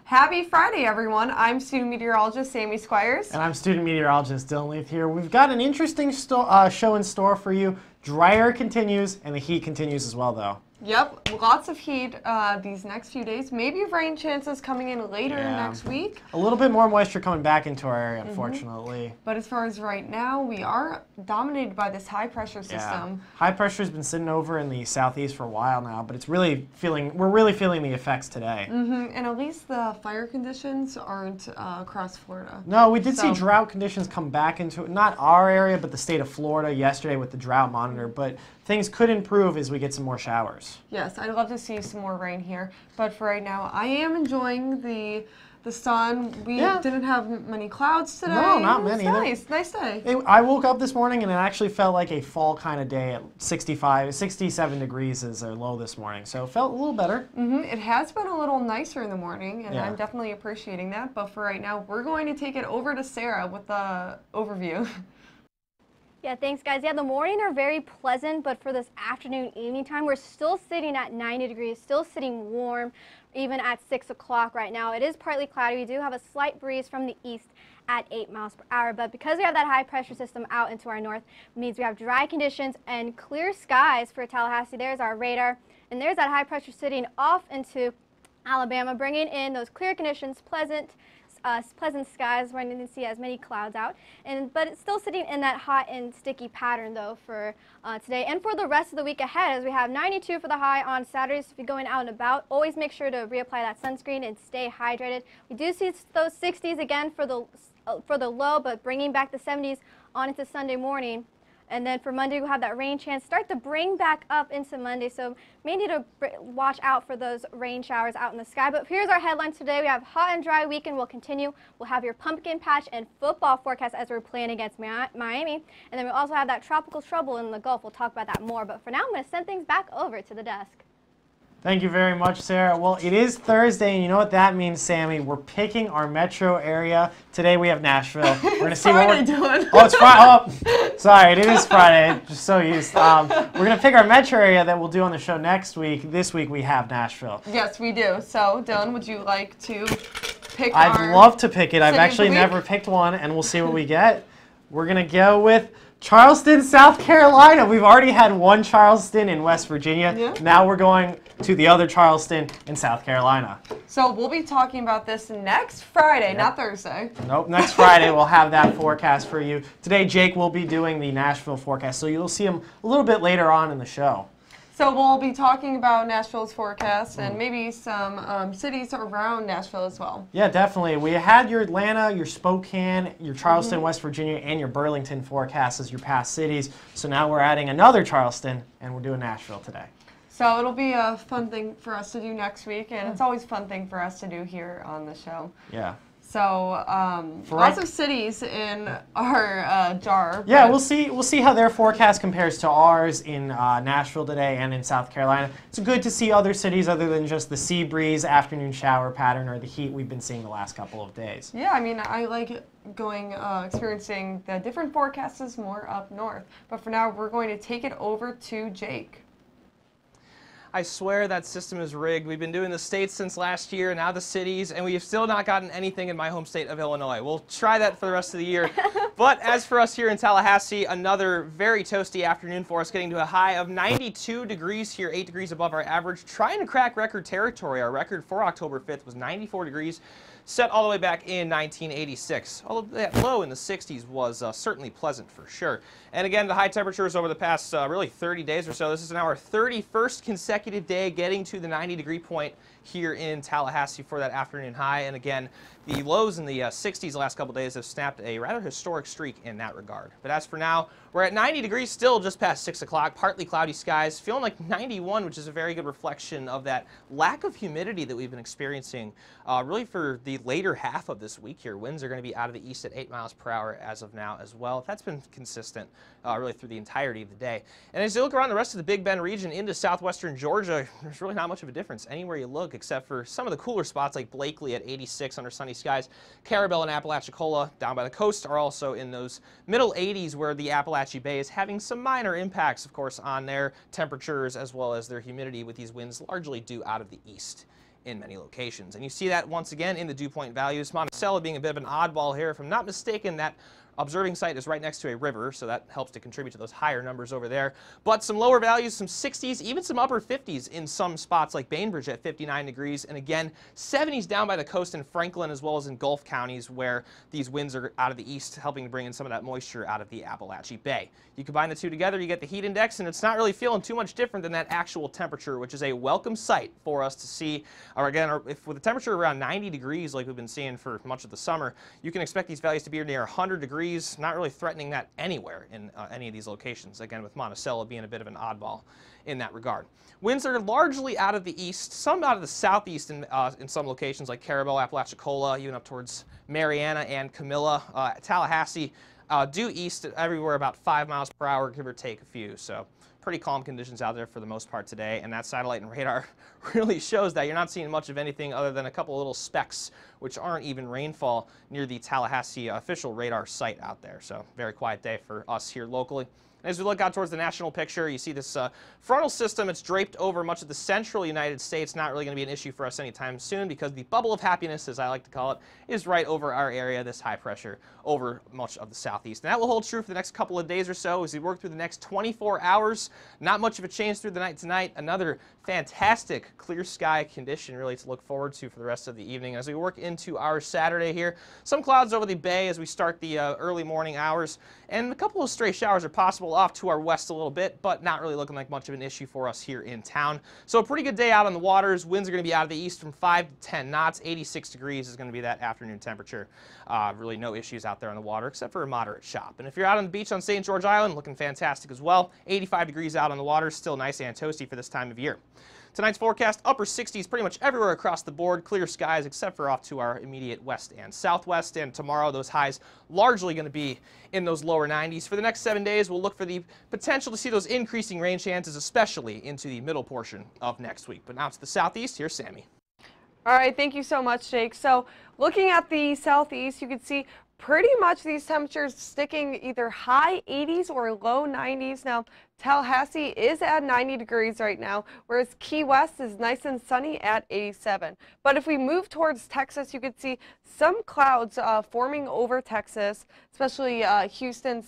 Happy Friday, everyone. I'm student meteorologist Sammy Squires. And I'm student meteorologist Dylan Leith here. We've got an interesting show in store for you. Dry air continues, and the heat continues as well, though. Yep, lots of heat these next few days. Maybe rain chances coming in later next week. A little bit more moisture coming back into our area, unfortunately. But as far as right now, we are dominated by this high pressure system. Yeah. High pressure has been sitting over in the southeast for a while now, but we're really feeling the effects today. And at least the fire conditions aren't across Florida. No, we did see drought conditions come back into not our area, but the state of Florida yesterday with the drought monitor. But things could improve as we get some more showers. Yes, I'd love to see some more rain here. But for right now, I am enjoying the sun. We didn't have many clouds today. No, not many. Nice day. I woke up this morning and it actually felt like a fall kind of day at 67 degrees is our low this morning. So it felt a little better. It has been a little nicer in the morning, and I'm definitely appreciating that. But for right now, we're going to take it over to Sarah with the overview. Yeah, thanks guys. Yeah, the morning are very pleasant, but for this afternoon, evening time, we're still sitting at 90 degrees, still sitting warm, even at 6 o'clock right now. It is partly cloudy. We do have a slight breeze from the east at 8 miles per hour, but because we have that high pressure system out into our north, it means we have dry conditions and clear skies for Tallahassee. There's our radar, and there's that high pressure sitting off into Alabama, bringing in those clear conditions, pleasant skies. We're not going to see as many clouds out, but it's still sitting in that hot and sticky pattern though for today and for the rest of the week ahead, as we have 92 for the high on Saturday. So if you're going out and about, always make sure to reapply that sunscreen and stay hydrated. We do see those 60s again for the low, but bringing back the 70s on into Sunday morning. And then for Monday, we'll have that rain chance start to bring back up into Monday. So may need to watch out for those rain showers out in the sky. But here's our headlines today. We have hot and dry weekend will continue. We'll have your pumpkin patch and football forecast as we're playing against Miami. And then we'll also have that tropical trouble in the Gulf. We'll talk about that more. But for now, I'm going to send things back over to the desk. Thank you very much, Sarah. Well, it is Thursday, and you know what that means, Sammy. We're picking our metro area. Today we have Nashville. We're going to see what we're doing. Oh, it's Friday. Oh, sorry, it is Friday. Just so used. We're going to pick our metro area that we'll do on the show next week. This week we have Nashville. Yes, we do. So, Dylan, would you like to pick I'd love to pick it. I've actually never picked one, and we'll see what we get. We're going to go with Charleston, South Carolina. We've already had one Charleston in West Virginia. Yeah. Now we're going to the other Charleston in South Carolina. So we'll be talking about this next Friday, not Thursday. Nope, next Friday we'll have that forecast for you. Today Jake will be doing the Nashville forecast, so you'll see him a little bit later on in the show. So we'll be talking about Nashville's forecast and maybe some cities around Nashville as well. Yeah, definitely. We had your Atlanta, your Spokane, your Charleston, West Virginia, and your Burlington forecasts as your past cities. So now we're adding another Charleston, and we're doing Nashville today. So it'll be a fun thing for us to do next week, and it's always a fun thing for us to do here on the show. Yeah. So lots of cities in our jar. Yeah, we'll see how their forecast compares to ours in Nashville today and in South Carolina. It's good to see other cities other than just the sea breeze, afternoon shower pattern, or the heat we've been seeing the last couple of days. Yeah, I mean, I like experiencing the different forecasts more up north. But for now, we're going to take it over to Jake. I swear that system is rigged. We've been doing the states since last year, now the cities, and we have still not gotten anything in my home state of Illinois. We'll try that for the rest of the year. But as for us here in Tallahassee, another very toasty afternoon for us, getting to a high of 92 degrees here, 8 degrees above our average, trying to crack record territory. Our record for October 5th was 94 degrees. Set all the way back in 1986. Although that low in the 60s was certainly pleasant for sure. And again, the high temperatures over the past really 30 days or so. This is now our 31st consecutive day getting to the 90-degree point here in Tallahassee for that afternoon high. And again, the lows in the 60s the last couple days have snapped a rather historic streak in that regard. But as for now, we're at 90 degrees still just past 6 o'clock, partly cloudy skies, feeling like 91, which is a very good reflection of that lack of humidity that we've been experiencing really for the later half of this week here. Winds are going to be out of the east at 8 miles per hour as of now as well. That's been consistent really through the entirety of the day. And as you look around the rest of the Big Bend region into southwestern Georgia, there's really not much of a difference anywhere you look except for some of the cooler spots like Blakely at 86 under sunny skies. Carabel and Apalachicola down by the coast are also in those middle 80s where the Appalachia Bay is having some minor impacts, of course, on their temperatures as well as their humidity with these winds largely due out of the east in many locations. And you see that once again in the dew point values. Monticello being a bit of an oddball here. If I'm not mistaken, that observing site is right next to a river, so that helps to contribute to those higher numbers over there. But some lower values, some 60s, even some upper 50s in some spots like Bainbridge at 59 degrees. And again, 70s down by the coast in Franklin as well as in Gulf counties where these winds are out of the east, helping to bring in some of that moisture out of the Appalachia Bay. You combine the two together, you get the heat index, and it's not really feeling too much different than that actual temperature, which is a welcome sight for us to see. Or again, if with a temperature around 90 degrees like we've been seeing for much of the summer, you can expect these values to be near 100 degrees. Not really threatening that anywhere in any of these locations. Again, with Monticello being a bit of an oddball in that regard. Winds are largely out of the east, some out of the southeast in some locations like Carabel, Apalachicola, even up towards Mariana and Camilla. Tallahassee, due east everywhere about 5 miles per hour, give or take a few. So pretty calm conditions out there for the most part today, and that satellite and radar really shows that you're not seeing much of anything other than a couple of little specks, which aren't even rainfall, near the Tallahassee official radar site out there. So very quiet day for us here locally. As we look out towards the national picture, you see this frontal system. It's draped over much of the central United States. Not really going to be an issue for us anytime soon because the bubble of happiness, as I like to call it, is right over our area, this high pressure over much of the southeast. And that will hold true for the next couple of days or so as we work through the next 24 hours. Not much of a change through the night tonight. Another fantastic clear sky condition really to look forward to for the rest of the evening. As we work into our Saturday here, some clouds over the bay as we start the early morning hours, and a couple of stray showers are possible off to our west a little bit, but not really looking like much of an issue for us here in town. So a pretty good day out on the waters. Winds are going to be out of the east from 5 to 10 knots. 86 degrees is going to be that afternoon temperature. Really no issues out there on the water except for a moderate shop. And if you're out on the beach on St. George Island, looking fantastic as well. 85 degrees out on the water, still nice and toasty for this time of year. Tonight's forecast, upper 60s pretty much everywhere across the board. Clear skies except for off to our immediate west and southwest. And tomorrow, those highs largely going to be in those lower 90s. For the next 7 days, we'll look for the potential to see those increasing rain chances, especially into the middle portion of next week. But now to the southeast, here's Sammy. All right, thank you so much, Jake. So looking at the southeast, you can see pretty much these temperatures sticking either high 80s or low 90s. Now, Tallahassee is at 90 degrees right now, whereas Key West is nice and sunny at 87. But if we move towards Texas, you can see some clouds forming over Texas, especially Houston,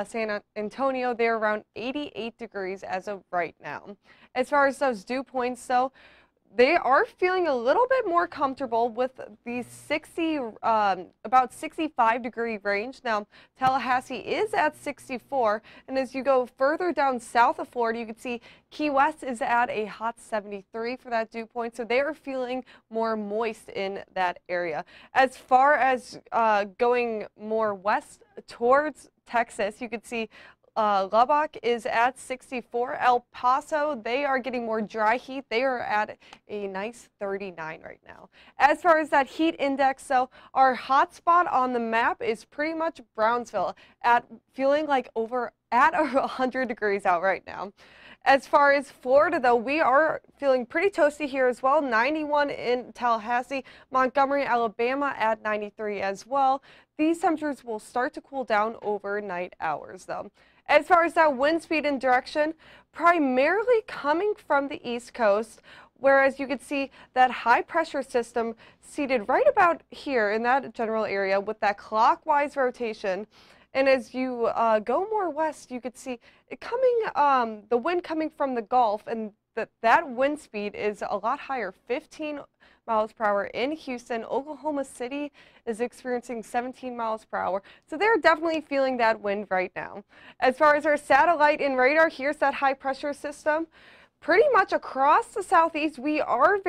San Antonio. They're around 88 degrees as of right now. As far as those dew points, though, they are feeling a little bit more comfortable with the about 65 degree range. Now, Tallahassee is at 64, and as you go further down south of Florida, you can see Key West is at a hot 73 for that dew point, so they are feeling more moist in that area. As far as going more west towards Texas, you can see Lubbock is at 64. El Paso, they are getting more dry heat. They are at a nice 39 right now. As far as that heat index, so our hot spot on the map is pretty much Brownsville at feeling like at 100 degrees out right now. As far as Florida, though, we are feeling pretty toasty here as well. 91 in Tallahassee, Montgomery, Alabama at 93 as well. These temperatures will start to cool down overnight hours, though. As far as that wind speed and direction, primarily coming from the East Coast, whereas you can see that high pressure system seated right about here in that general area with that clockwise rotation. And as you go more west, you could see it coming, the wind coming from the Gulf, and that wind speed is a lot higher, 15 miles per hour in Houston. Oklahoma City is experiencing 17 miles per hour. So they're definitely feeling that wind right now. As far as our satellite and radar, here's that high pressure system. Pretty much across the southeast, we are in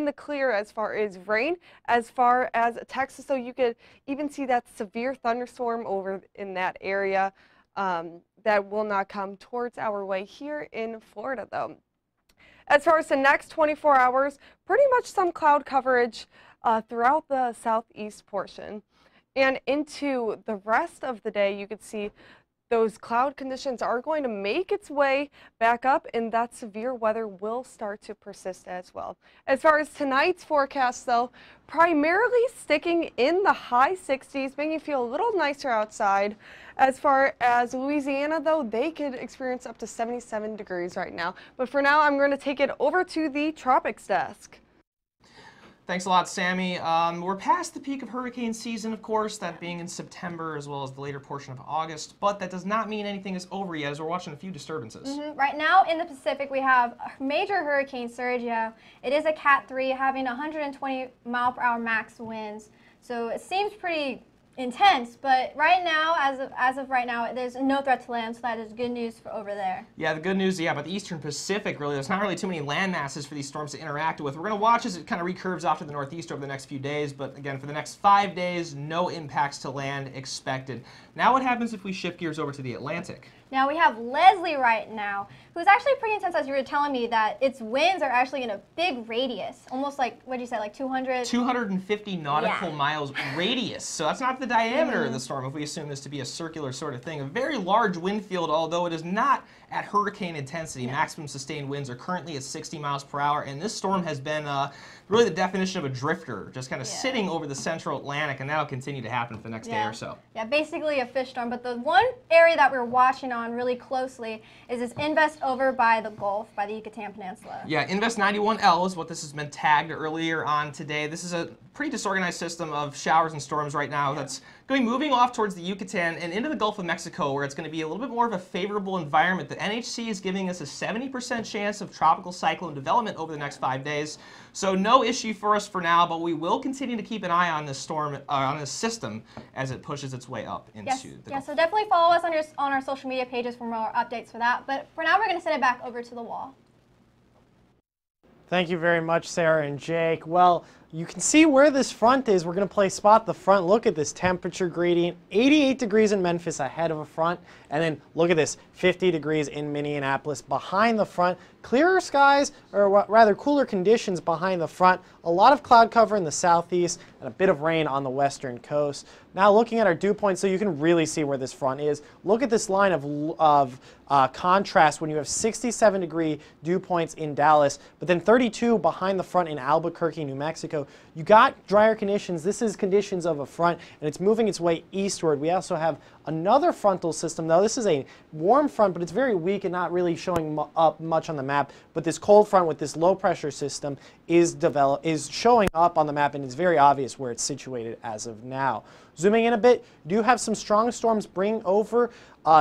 the clear as far as rain. As far as Texas, so you could even see that severe thunderstorm over in that area that will not come towards our way here in Florida, though. As far as the next 24 hours, pretty much some cloud coverage throughout the southeast portion. And into the rest of the day, you could see those cloud conditions are going to make its way back up, and that severe weather will start to persist as well. As far as tonight's forecast, though, primarily sticking in the high 60s, making you feel a little nicer outside. As far as Louisiana, though, they could experience up to 77 degrees right now. But for now, I'm going to take it over to the tropics desk. Thanks a lot, Sammy. We're past the peak of hurricane season, of course, that being in September as well as the later portion of August, but that does not mean anything is over yet as we're watching a few disturbances. Right now in the Pacific, we have a major hurricane surge. Yeah, it is a Cat 3 having 120 mile per hour max winds. So it seems pretty intense, but right now, as of right now, there's no threat to land, so that is good news for over there. Yeah, the good news, about the eastern Pacific, really, there's not really too many land masses for these storms to interact with. We're going to watch as it kind of recurves off to the northeast over the next few days, but again, for the next 5 days, no impacts to land expected. Now what happens if we shift gears over to the Atlantic? Now we have Leslie right now, who's actually pretty intense, as you were telling me, that its winds are actually in a big radius, almost like, what did you say, like 200? 250 nautical miles radius. So that's not the diameter of the storm, if we assume this to be a circular sort of thing. A very large wind field, although it is not at hurricane intensity. Maximum sustained winds are currently at 60 miles per hour, and this storm has been really the definition of a drifter, just kind of sitting over the central Atlantic, and that'll continue to happen for the next day or so. Yeah, basically a fish storm, but the one area that we're watching on really closely is this invest over by the Gulf, by the Yucatan Peninsula. Yeah, Invest 91L is what this has been tagged earlier on today. This is a pretty disorganized system of showers and storms right now that's going to be moving off towards the Yucatan and into the Gulf of Mexico, where it's going to be a little bit more of a favorable environment. The NHC is giving us a 70% chance of tropical cyclone development over the next 5 days. So no issue for us for now, but we will continue to keep an eye on this storm, on this system, as it pushes its way up into the Gulf. So definitely follow us on our social media pages for more updates for that. But for now, we're going to send it back over to the wall. Thank you very much, Sarah and Jake. Well, you can see where this front is. We're going to play spot the front. Look at this temperature gradient. 88 degrees in Memphis ahead of a front. And then look at this, 50 degrees in Minneapolis behind the front. Clearer skies, or rather cooler conditions behind the front. A lot of cloud cover in the southeast and a bit of rain on the western coast. Now looking at our dew points, so you can really see where this front is. Look at this line of contrast when you have 67 degree dew points in Dallas, but then 32 behind the front in Albuquerque, New Mexico. You got drier conditions. This is conditions of a front, and it's moving its way eastward. We also have another frontal system, though. This is a warm front, but it's very weak and not really showing up much on the map. But this cold front with this low pressure system is showing up on the map, and it's very obvious where it's situated as of now. Zooming in a bit, do have some strong storms bring over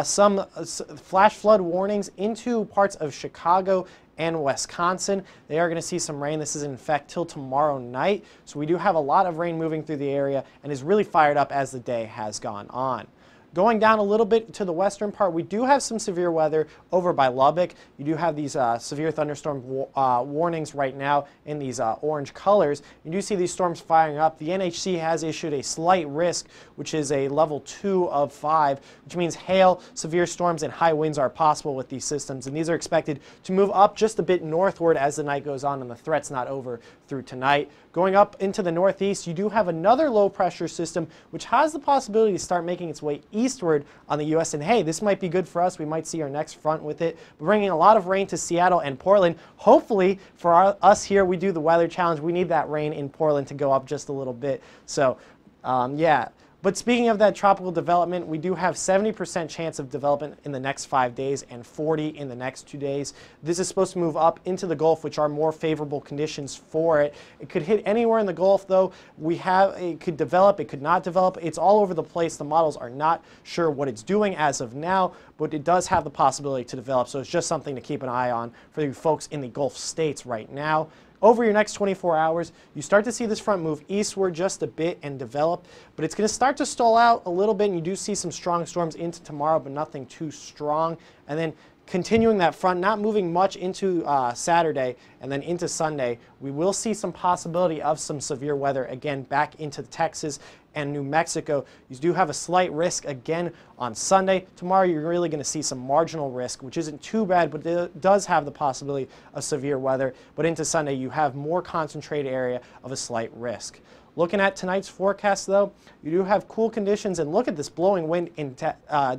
some flash flood warnings into parts of Chicago and Wisconsin. They are going to see some rain. This is in effect till tomorrow night. So we do have a lot of rain moving through the area and is really fired up as the day has gone on. Going down a little bit to the western part, we do have some severe weather over by Lubbock. You do have these severe thunderstorm warnings right now in these orange colors. You do see these storms firing up. The NHC has issued a slight risk, which is a level 2 of 5, which means hail, severe storms, and high winds are possible with these systems. And these are expected to move up just a bit northward as the night goes on, and the threat's not over through tonight. Going up into the northeast, you do have another low pressure system, which has the possibility to start making its way eastward on the U.S. And hey, this might be good for us. We might see our next front with it. We're bringing a lot of rain to Seattle and Portland. Hopefully for us here, we do the weather challenge. We need that rain in Portland to go up just a little bit. So yeah. But speaking of that tropical development, we do have 70% chance of development in the next 5 days and 40 in the next 2 days. This is supposed to move up into the Gulf, which are more favorable conditions for it. It could hit anywhere in the Gulf, though. It could develop, it could not develop. It's all over the place. The models are not sure what it's doing as of now, but it does have the possibility to develop. So it's just something to keep an eye on for you folks in the Gulf states right now. Over your next 24 hours, you start to see this front move eastward just a bit and develop, but it's going to start to stall out a little bit, and you do see some strong storms into tomorrow, but nothing too strong. And then continuing that front, not moving much into Saturday and then into Sunday, we will see some possibility of some severe weather again back into Texas and New Mexico. You do have a slight risk again on Sunday. Tomorrow you're really going to see some marginal risk, which isn't too bad, but it does have the possibility of severe weather. But into Sunday you have more concentrated area of a slight risk. Looking at tonight's forecast, though, you do have cool conditions, and look at this blowing wind in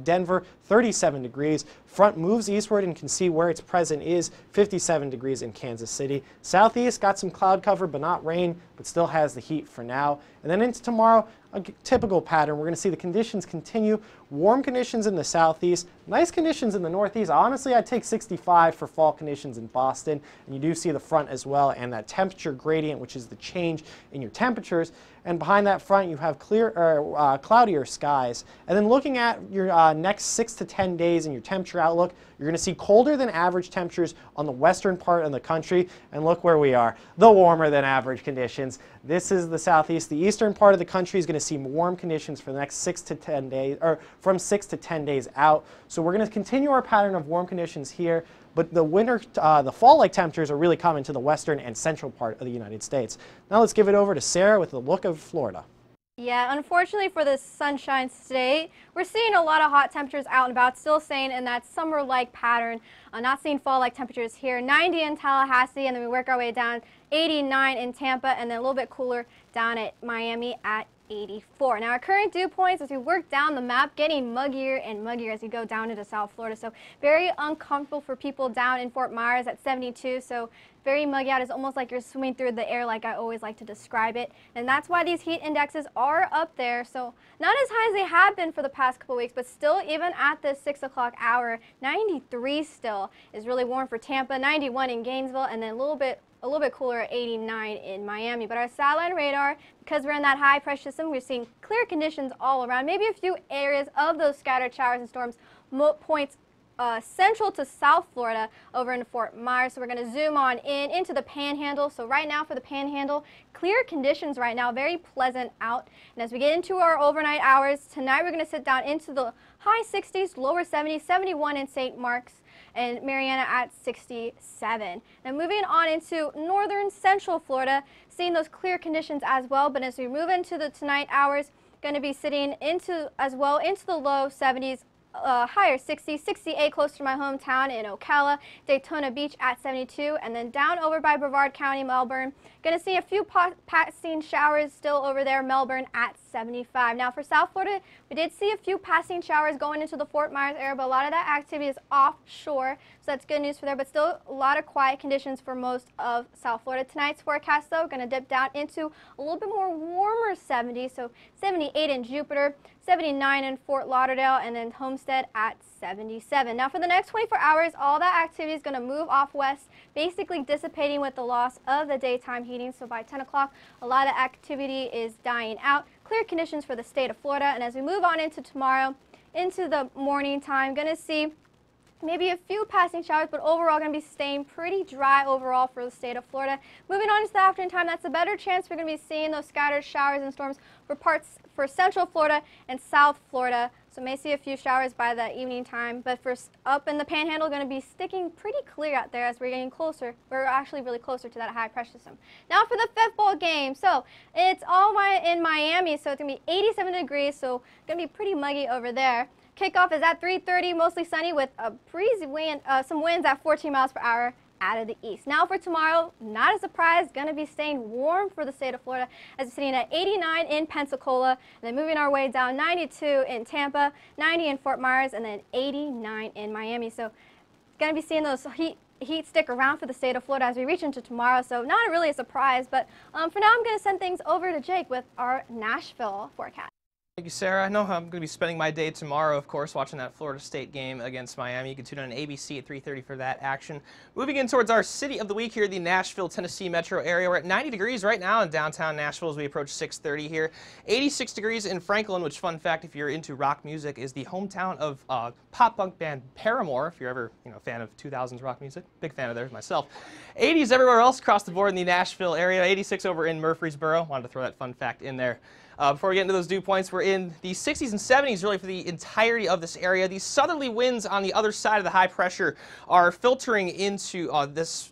Denver, 37 degrees. Front moves eastward and can see where its present is, 57 degrees in Kansas City. Southeast got some cloud cover, but not rain, but still has the heat for now. And then into tomorrow, a typical pattern. We're going to see the conditions continue. Warm conditions in the southeast, nice conditions in the northeast. Honestly, I'd take 65 for fall conditions in Boston. And you do see the front as well, and that temperature gradient, which is the change in your temperatures. And behind that front, you have cloudier skies. And then looking at your next 6 to 10 days in your temperature outlook, you're going to see colder than average temperatures on the western part of the country. And look where we are, the warmer than average conditions. This is the southeast. The eastern part of the country is going to see warm conditions for the next 6 to 10 days, or from 6 to 10 days out. So we're going to continue our pattern of warm conditions here. But the fall-like temperatures are really coming to the western and central part of the United States. Now let's give it over to Sarah with the look of Florida. Yeah, unfortunately for the Sunshine State, we're seeing a lot of hot temperatures out and about, still staying in that summer-like pattern. Not seeing fall-like temperatures here. 90 in Tallahassee, and then we work our way down. 89 in Tampa, and then a little bit cooler down at Miami at 84. Now our current dew points as we work down the map, getting muggier and muggier as we go down into South Florida. So very uncomfortable for people down in Fort Myers at 72. So very muggy out. It's almost like you're swimming through the air, like I always like to describe it. And that's why these heat indexes are up there. So not as high as they have been for the past couple weeks, but still even at this 6 o'clock hour, 93 still is really warm for Tampa, 91 in Gainesville, and then a little bit cooler at 89 in Miami. But our satellite radar, because we're in that high pressure system, we're seeing clear conditions all around. Maybe a few areas of those scattered showers and storms points central to South Florida over in Fort Myers. So we're going to zoom on into the Panhandle. So right now for the Panhandle, clear conditions right now, very pleasant out. And as we get into our overnight hours, tonight we're going to sit down into the high 60s, lower 70s, 71 in St. Mark's and Mariana at 67. Now moving on into northern central Florida, seeing those clear conditions as well. But as we move into the tonight hours, going to be sitting into the low 70s, higher 60s, 68 close to my hometown in Ocala, Daytona Beach at 72, and then down over by Brevard County, Melbourne. Going to see a few passing showers still over there, Melbourne at 75. Now for South Florida, we did see a few passing showers going into the Fort Myers area, but a lot of that activity is offshore, so that's good news for there, but still a lot of quiet conditions for most of South Florida. Tonight's forecast, though, going to dip down into a little bit more warmer 70s, so 78 in Jupiter, 79 in Fort Lauderdale, and then Homestead at 77. Now for the next 24 hours, all that activity is going to move off west, basically dissipating with the loss of the daytime heating. So by 10 o'clock, a lot of activity is dying out. Clear conditions for the state of Florida. And as we move on into tomorrow, into the morning time, going to see maybe a few passing showers, but overall going to be staying pretty dry overall for the state of Florida. Moving on into the afternoon time, that's a better chance we're going to be seeing those scattered showers and storms for central Florida and South Florida. So may see a few showers by the evening time, but for up in the Panhandle, going to be sticking pretty clear out there as we're getting closer. We're actually really closer to that high pressure system. Now for the fifth bowl game. So it's all in Miami, so it's going to be 87 degrees, so going to be pretty muggy over there. Kickoff is at 3:30, mostly sunny with a breezy wind, some winds at 14 miles per hour out of the east. Now for tomorrow, not a surprise, going to be staying warm for the state of Florida as it's sitting at 89 in Pensacola, and then moving our way down 92 in Tampa, 90 in Fort Myers, and then 89 in Miami. So going to be seeing those heat stick around for the state of Florida as we reach into tomorrow, so not really a surprise, but for now I'm going to send things over to Jake with our Nashville forecast. Thank you, Sarah. I know I'm going to be spending my day tomorrow, of course, watching that Florida State game against Miami. You can tune in on ABC at 3:30 for that action. Moving in towards our city of the week here, the Nashville, Tennessee metro area. We're at 90 degrees right now in downtown Nashville as we approach 6:30 here. 86 degrees in Franklin, which, fun fact, if you're into rock music, is the hometown of pop-punk band Paramore, if you're ever a fan of 2000s rock music. Big fan of theirs myself. 80s everywhere else across the board in the Nashville area. 86 over in Murfreesboro. Wanted to throw that fun fact in there. Before we get into those dew points, we're in the 60s and 70s really for the entirety of this area. These southerly winds on the other side of the high pressure are filtering into this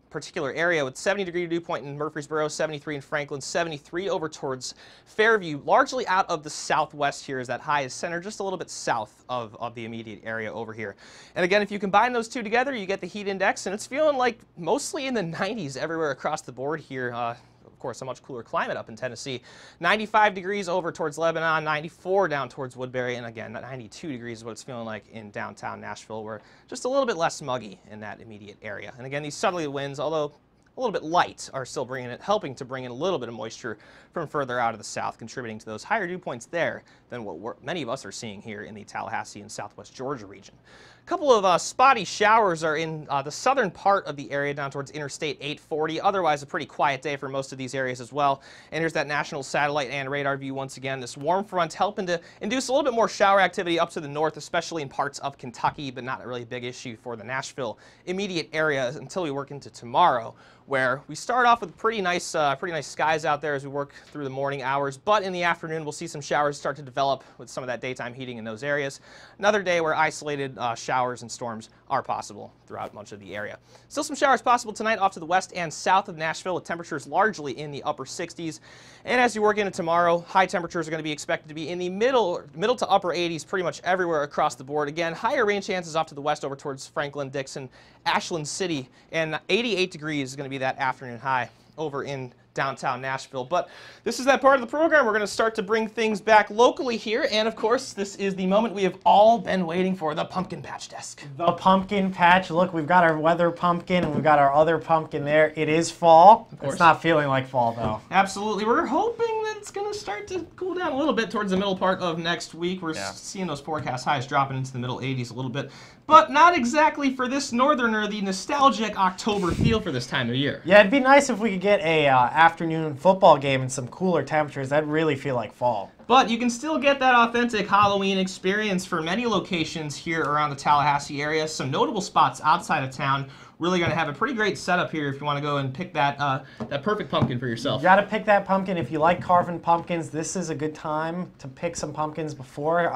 particular area with 70-degree dew point in Murfreesboro, 73 in Franklin, 73 over towards Fairview, largely out of the southwest here as that high is centered just a little bit south of the immediate area over here. And again, if you combine those two together, you get the heat index, and it's feeling like mostly in the 90s everywhere across the board here. Of course, a much cooler climate up in Tennessee. 95 degrees over towards Lebanon, 94 down towards Woodbury, and again, 92 degrees is what it's feeling like in downtown Nashville. We're just a little bit less muggy in that immediate area. And again, these southerly winds, although a little bit light, are still helping to bring in a little bit of moisture from further out of the south, contributing to those higher dew points there than what many of us are seeing here in the Tallahassee and southwest Georgia region. A couple of spotty showers are in the southern part of the area down towards Interstate 840. Otherwise, a pretty quiet day for most of these areas as well. And here's that national satellite and radar view once again. This warm front helping to induce a little bit more shower activity up to the north, especially in parts of Kentucky, but not a really big issue for the Nashville immediate area until we work into tomorrow, where we start off with pretty nice skies out there as we work through the morning hours. But in the afternoon, we'll see some showers start to develop with some of that daytime heating in those areas. Another day where isolated showers and storms are possible throughout much of the area. Still some showers possible tonight off to the west and south of Nashville, with temperatures largely in the upper 60s. And as you work into tomorrow, high temperatures are going to be expected to be in the middle to upper 80s pretty much everywhere across the board. Again, higher rain chances off to the west over towards Franklin, Dixon, Ashland City, and 88 degrees is going to be that afternoon high over in downtown Nashville. But this is that part of the program. We're going to start to bring things back locally here. And of course, this is the moment we have all been waiting for, the pumpkin patch desk. The pumpkin patch. Look, we've got our weather pumpkin and we've got our other pumpkin there. It is fall. It's not feeling like fall though. Absolutely. We're hoping that it's going to start to cool down a little bit towards the middle part of next week. We're seeing those forecast highs dropping into the middle 80s a little bit. But not exactly for this northerner, the nostalgic October feel for this time of year. Yeah, it'd be nice if we could get a afternoon football game and some cooler temperatures. That'd really feel like fall. But you can still get that authentic Halloween experience for many locations here around the Tallahassee area. Some notable spots outside of town. Really going to have a pretty great setup here if you want to go and pick that perfect pumpkin for yourself. You got to pick that pumpkin. If you like carving pumpkins, this is a good time to pick some pumpkins before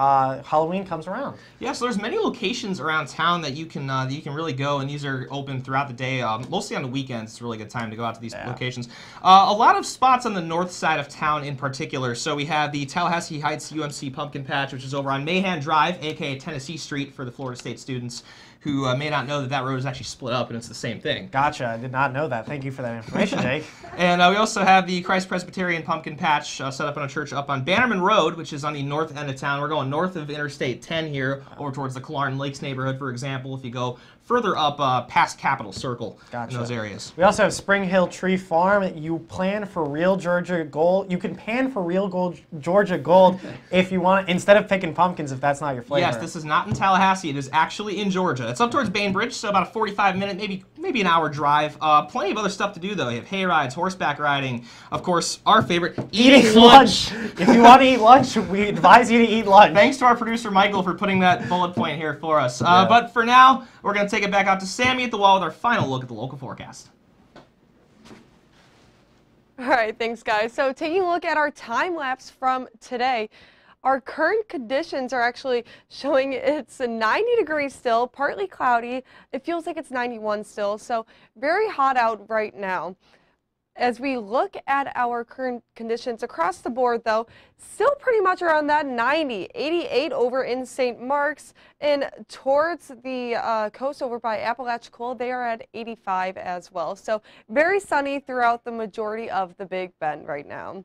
Halloween comes around. Yeah, so there's many locations around town that you can really go, and these are open throughout the day. Mostly on the weekends, it's a really good time to go out to these locations. A lot of spots on the north side of town in particular. So we have the Tallahassee Heights UMC Pumpkin Patch, which is over on Mahan Drive, aka Tennessee Street for the Florida State students who may not know that road is actually split up and it's the same thing. Gotcha. I did not know that. Thank you for that information, Jake. And we also have the Christ Presbyterian Pumpkin Patch set up on a church up on Bannerman Road, which is on the north end of town. We're going north of Interstate 10 here, over towards the Killarn Lakes neighborhood, for example. If you go further up past Capitol Circle in those areas. We also have Spring Hill Tree Farm. You plan for real Georgia gold. You can pan for real Georgia gold if you want, instead of picking pumpkins if that's not your flavor. Yes, this is not in Tallahassee. It is actually in Georgia. It's up towards Bainbridge, so about a 45-minute, maybe an hour drive. Plenty of other stuff to do, though. You have hay rides, horseback riding, of course, our favorite, eating lunch. If you want to eat lunch, we advise you to eat lunch. Thanks to our producer, Michael, for putting that bullet point here for us. But for now, we're going to take it back out to Sammy at the wall with our final look at the local forecast. All right, thanks, guys. So taking a look at our time lapse from today, our current conditions are actually showing it's 90 degrees still, partly cloudy. It feels like it's 91 still, so very hot out right now. As we look at our current conditions across the board, though, still pretty much around that 90, 88 over in St. Mark's, and towards the coast over by Apalachicola, they are at 85 as well. So very sunny throughout the majority of the Big Bend right now.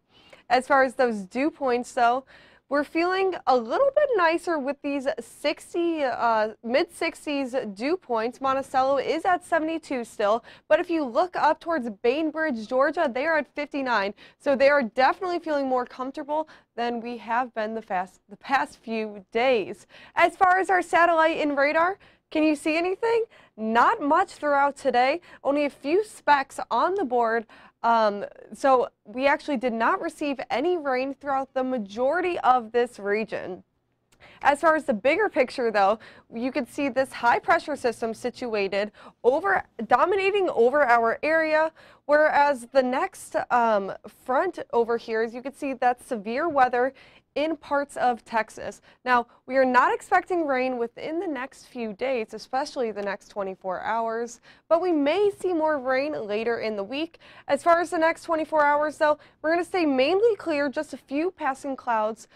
As far as those dew points, though, we're feeling a little bit nicer with these mid-60s dew points. Monticello is at 72 still, but if you look up towards Bainbridge, Georgia, they are at 59. So they are definitely feeling more comfortable than we have been the past few days. As far as our satellite and radar, can you see anything? Not much throughout today, only a few specks on the board. So we actually did not receive any rain throughout the majority of this region. As far as the bigger picture, though, you can see this high pressure system situated dominating over our area, whereas the next front over here, as you can see, that's severe weather in parts of Texas. Now, we are not expecting rain within the next few days, especially the next 24 hours, but we may see more rain later in the week. As far as the next 24 hours, though, we're going to stay mainly clear, just a few passing clouds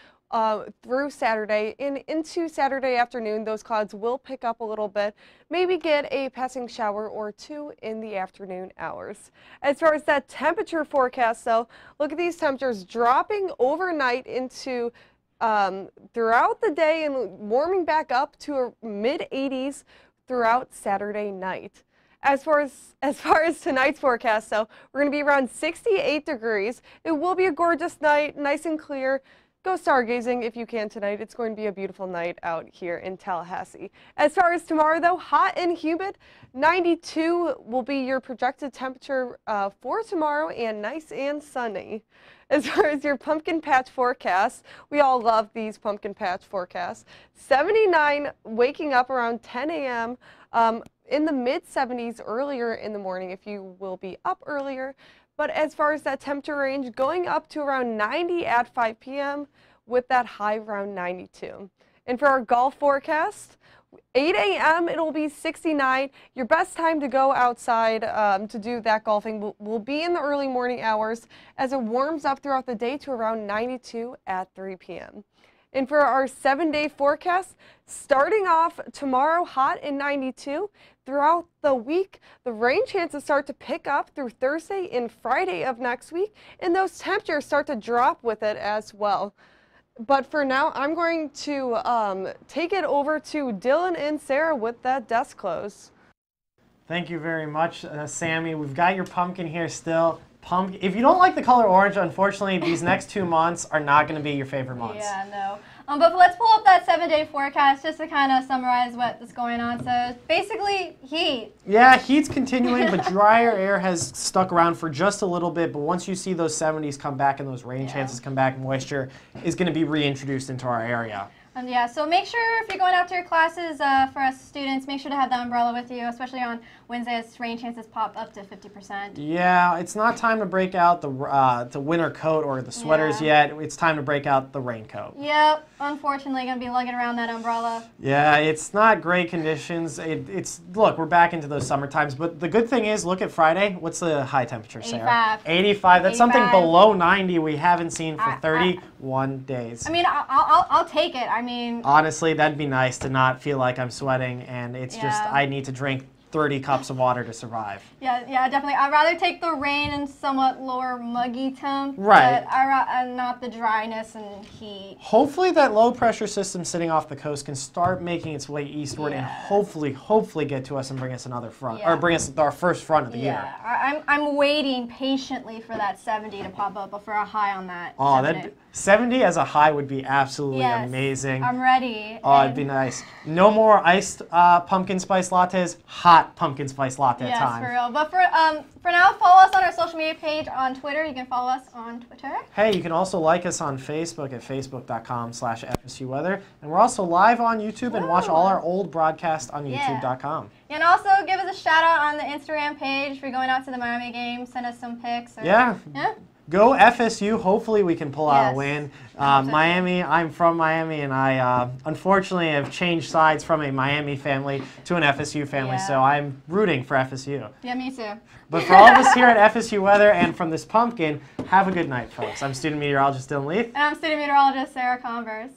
through Saturday and into Saturday afternoon. Those clouds will pick up a little bit, maybe get a passing shower or two in the afternoon hours. As far as that temperature forecast, though, look at these temperatures dropping overnight into throughout the day and warming back up to a mid-80s throughout Saturday night. As far as tonight's forecast, though, we're going to be around 68 degrees. It will be a gorgeous night, nice and clear. Go stargazing if you can tonight. It's going to be a beautiful night out here in Tallahassee. As far as tomorrow, though, hot and humid. 92 will be your projected temperature for tomorrow, and nice and sunny. As far as your pumpkin patch forecast, we all love these pumpkin patch forecasts. 79, waking up around 10 a.m. In the mid-70s earlier in the morning if you will be up earlier. But as far as that temperature range, going up to around 90 at 5 p.m. with that high around 92. And for our golf forecast, 8 a.m. it'll be 69. Your best time to go outside to do that golfing will be in the early morning hours as it warms up throughout the day to around 92 at 3 p.m. And for our 7-day forecast, starting off tomorrow hot and 92. Throughout the week, the rain chances start to pick up through Thursday and Friday of next week, and those temperatures start to drop with it as well. But for now, I'm going to take it over to Dylan and Sarah with that desk close. Thank you very much, Sammy. We've got your pumpkin here still. If you don't like the color orange, unfortunately, these next 2 months are not going to be your favorite months. Yeah, no. But let's pull up that 7-day forecast just to kind of summarize what's going on. So basically, heat. Yeah, heat's continuing, but drier air has stuck around for just a little bit. But once you see those 70s come back and those rain chances come back, moisture is going to be reintroduced into our area. Yeah, so make sure if you're going out to your classes, for us students, make sure to have the umbrella with you, especially on Wednesday as rain chances pop up to 50%. Yeah, it's not time to break out the winter coat or the sweaters yet. It's time to break out the raincoat. Yep, unfortunately, going to be lugging around that umbrella. Yeah, it's not great conditions. Look, we're back into those summer times, but the good thing is, look at Friday. What's the high temperature, Sarah? 85. 85. That's 85. Something below 90 we haven't seen for 31 days. I mean, I'll take it. I mean, honestly, that'd be nice to not feel like I'm sweating, and it's just I need to drink 30 cups of water to survive. Yeah, definitely. I'd rather take the rain and somewhat lower muggy temp, right? But not the dryness and heat. Hopefully that low pressure system sitting off the coast can start making its way eastward and hopefully get to us and bring us another front, or bring us our first front of the year. I'm waiting patiently for that 70 to pop up, but for a high on that. Oh, 70 as a high would be absolutely amazing. I'm ready. Oh, it'd be nice. No more iced pumpkin spice lattes, hot pumpkin spice latte time. Yes, for real. But for now, follow us on our social media page on Twitter. You can follow us on Twitter. Hey, you can also like us on Facebook at facebook.com/FSU Weather. And we're also live on YouTube and watch all our old broadcasts on youtube.com. And also give us a shout out on the Instagram page. If you're going out to the Miami game, send us some pics. Yeah. Go FSU. Hopefully we can pull out a win. Miami, I'm from Miami, and I unfortunately have changed sides from a Miami family to an FSU family, so I'm rooting for FSU. Yeah, me too. But for all of us here at FSU Weather and from this pumpkin, have a good night, folks. I'm student meteorologist Dylan Leith. And I'm student meteorologist Sarah Converse.